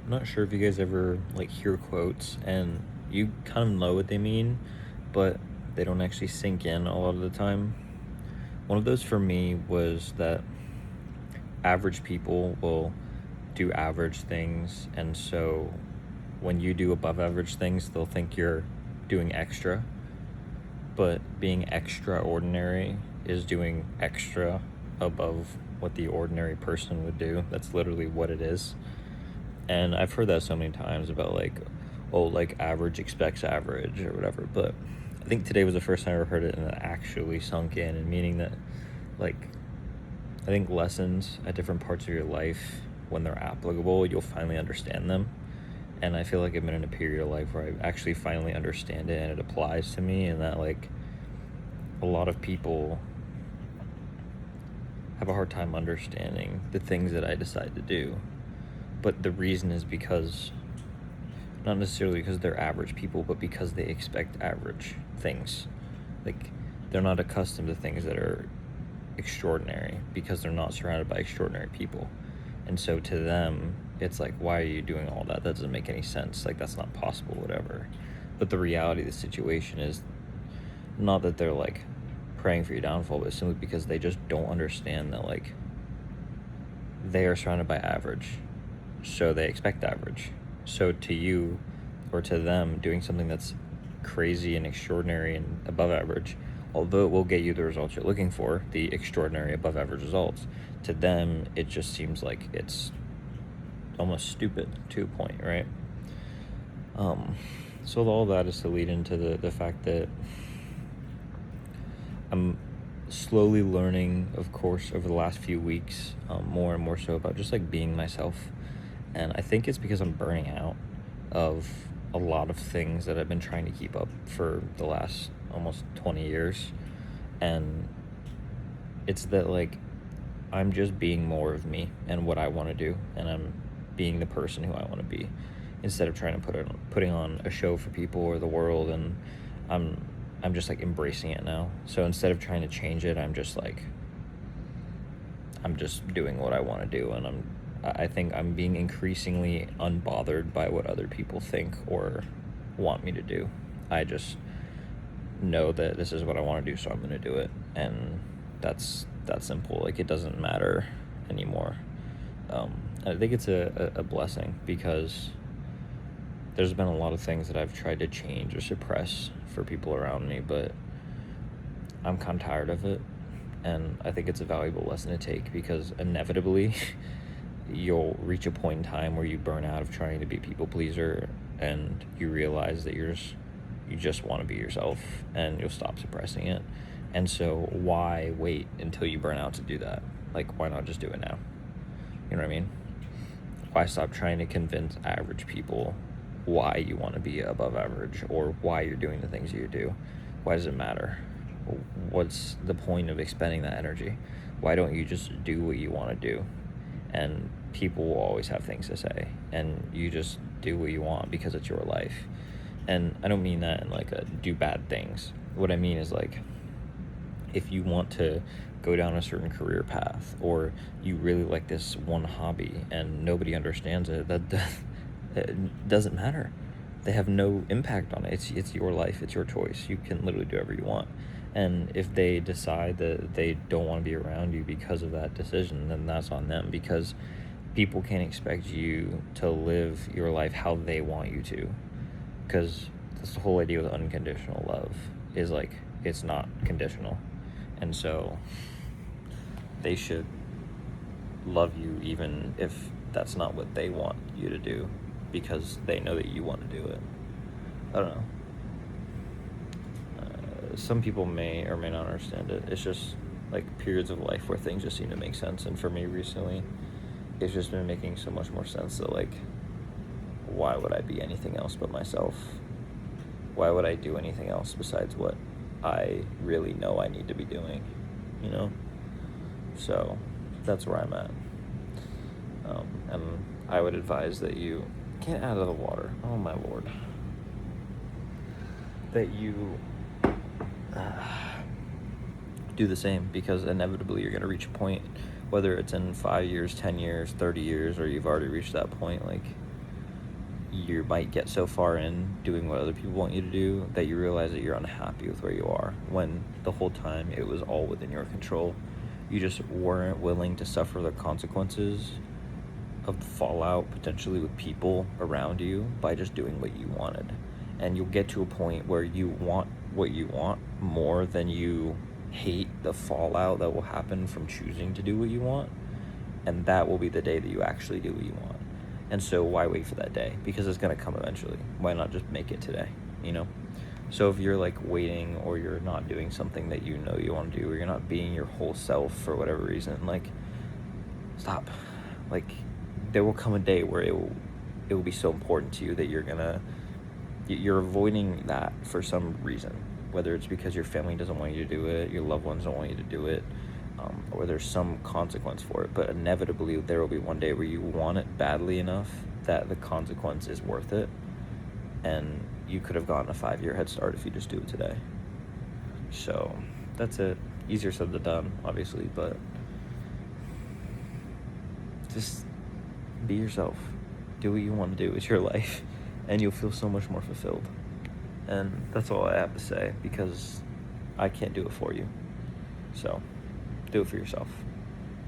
I'm not sure if you guys ever like hear quotes and you kind of know what they mean, but they don't actually sink in a lot of the time. One of those for me was that average people will do average things, and so when you do above average things, they'll think you're doing extra. But being extraordinary is doing extra above what the ordinary person would do. That's literally what it is. And I've heard that so many times about like, oh, like average expects average or whatever. But I think today was the first time I ever heard it and it actually sunk in, and meaning that like I think lessons at different parts of your life, when they're applicable, you'll finally understand them. And I feel like I've been in a period of life where I actually finally understand it and it applies to me, and that like a lot of people have a hard time understanding the things that I decide to do. But the reason is because, not necessarily because they're average people, but because they expect average things. Like, they're not accustomed to things that are extraordinary because they're not surrounded by extraordinary people. And so to them, it's like, why are you doing all that? That doesn't make any sense. Like, that's not possible, whatever. But the reality of the situation is not that they're like praying for your downfall, but simply because they just don't understand that like they are surrounded by average, so they expect average. So to you or to them, doing something that's crazy and extraordinary and above average, although it will get you the results you're looking for, the extraordinary above average results, to them it just seems like it's almost stupid to a point, right? So all that is to lead into the fact that I'm slowly learning, of course, over the last few weeks, more and more so about just like being myself. And I think it's because I'm burning out of a lot of things that I've been trying to keep up for the last almost 20 years. And it's that like I'm just being more of me and what I want to do, and I'm being the person who I want to be, instead of trying to putting on a show for people or the world. And I'm just like embracing it now. So instead of trying to change it, I'm just doing what I want to do, and I think I'm being increasingly unbothered by what other people think or want me to do. I just know that this is what I want to do, so I'm going to do it, and that's that simple. Like, it doesn't matter anymore. I think it's a blessing, because there's been a lot of things that I've tried to change or suppress for people around me, but I'm kind of tired of it. And I think it's a valuable lesson to take, because inevitably you'll reach a point in time where you burn out of trying to be a people pleaser, and you realize that you just want to be yourself, and you'll stop suppressing it. And so why wait until you burn out to do that? Like, why not just do it now? You know what I mean? Why stop trying to convince average people why you want to be above average, or why you're doing the things you do? Why does it matter? What's the point of expending that energy? Why don't you just do what you want to do? And people will always have things to say, and you just do what you want because it's your life. And I don't mean that in like a do bad things. What I mean is, like, if you want to go down a certain career path, or you really like this one hobby and nobody understands it, it doesn't matter. They have no impact on it. It's your life. It's your choice. You can literally do whatever you want. And if they decide that they don't want to be around you because of that decision, then that's on them, because people can't expect you to live your life how they want you to, because that's the whole idea with unconditional love, is like, it's not conditional. And so they should love you even if that's not what they want you to do, because they know that you want to do it. I don't know. Some people may or may not understand it. It's just like periods of life where things just seem to make sense. And for me recently, it's just been making so much more sense that, like, why would I be anything else but myself? Why would I do anything else besides what I really know I need to be doing, you know? So that's where I'm at. And I would advise that you get out of the water. Oh my Lord. That you do the same, because inevitably you're going to reach a point, whether it's in 5 years, 10 years, 30 years, or you've already reached that point. Like, you might get so far in doing what other people want you to do that you realize that you're unhappy with where you are, when the whole time it was all within your control. You just weren't willing to suffer the consequences of the fallout potentially with people around you by just doing what you wanted. And you'll get to a point where you want what you want more than you hate the fallout that will happen from choosing to do what you want. And that will be the day that you actually do what you want. And so why wait for that day? Because it's going to come eventually. Why not just make it today, you know? So if you're like waiting, or you're not doing something that you know you want to do, or you're not being your whole self for whatever reason, like, stop. Like, there will come a day where it will be so important to you that you're avoiding that for some reason, whether it's because your family doesn't want you to do it, your loved ones don't want you to do it, or there's some consequence for it. But inevitably there will be one day where you want it badly enough that the consequence is worth it, and you could have gotten a 5-year head start if you just do it today. So that's it. Easier said than done, obviously, but just be yourself. Do what you want to do. It's your life, and you'll feel so much more fulfilled. And that's all I have to say, because I can't do it for you. So do it for yourself.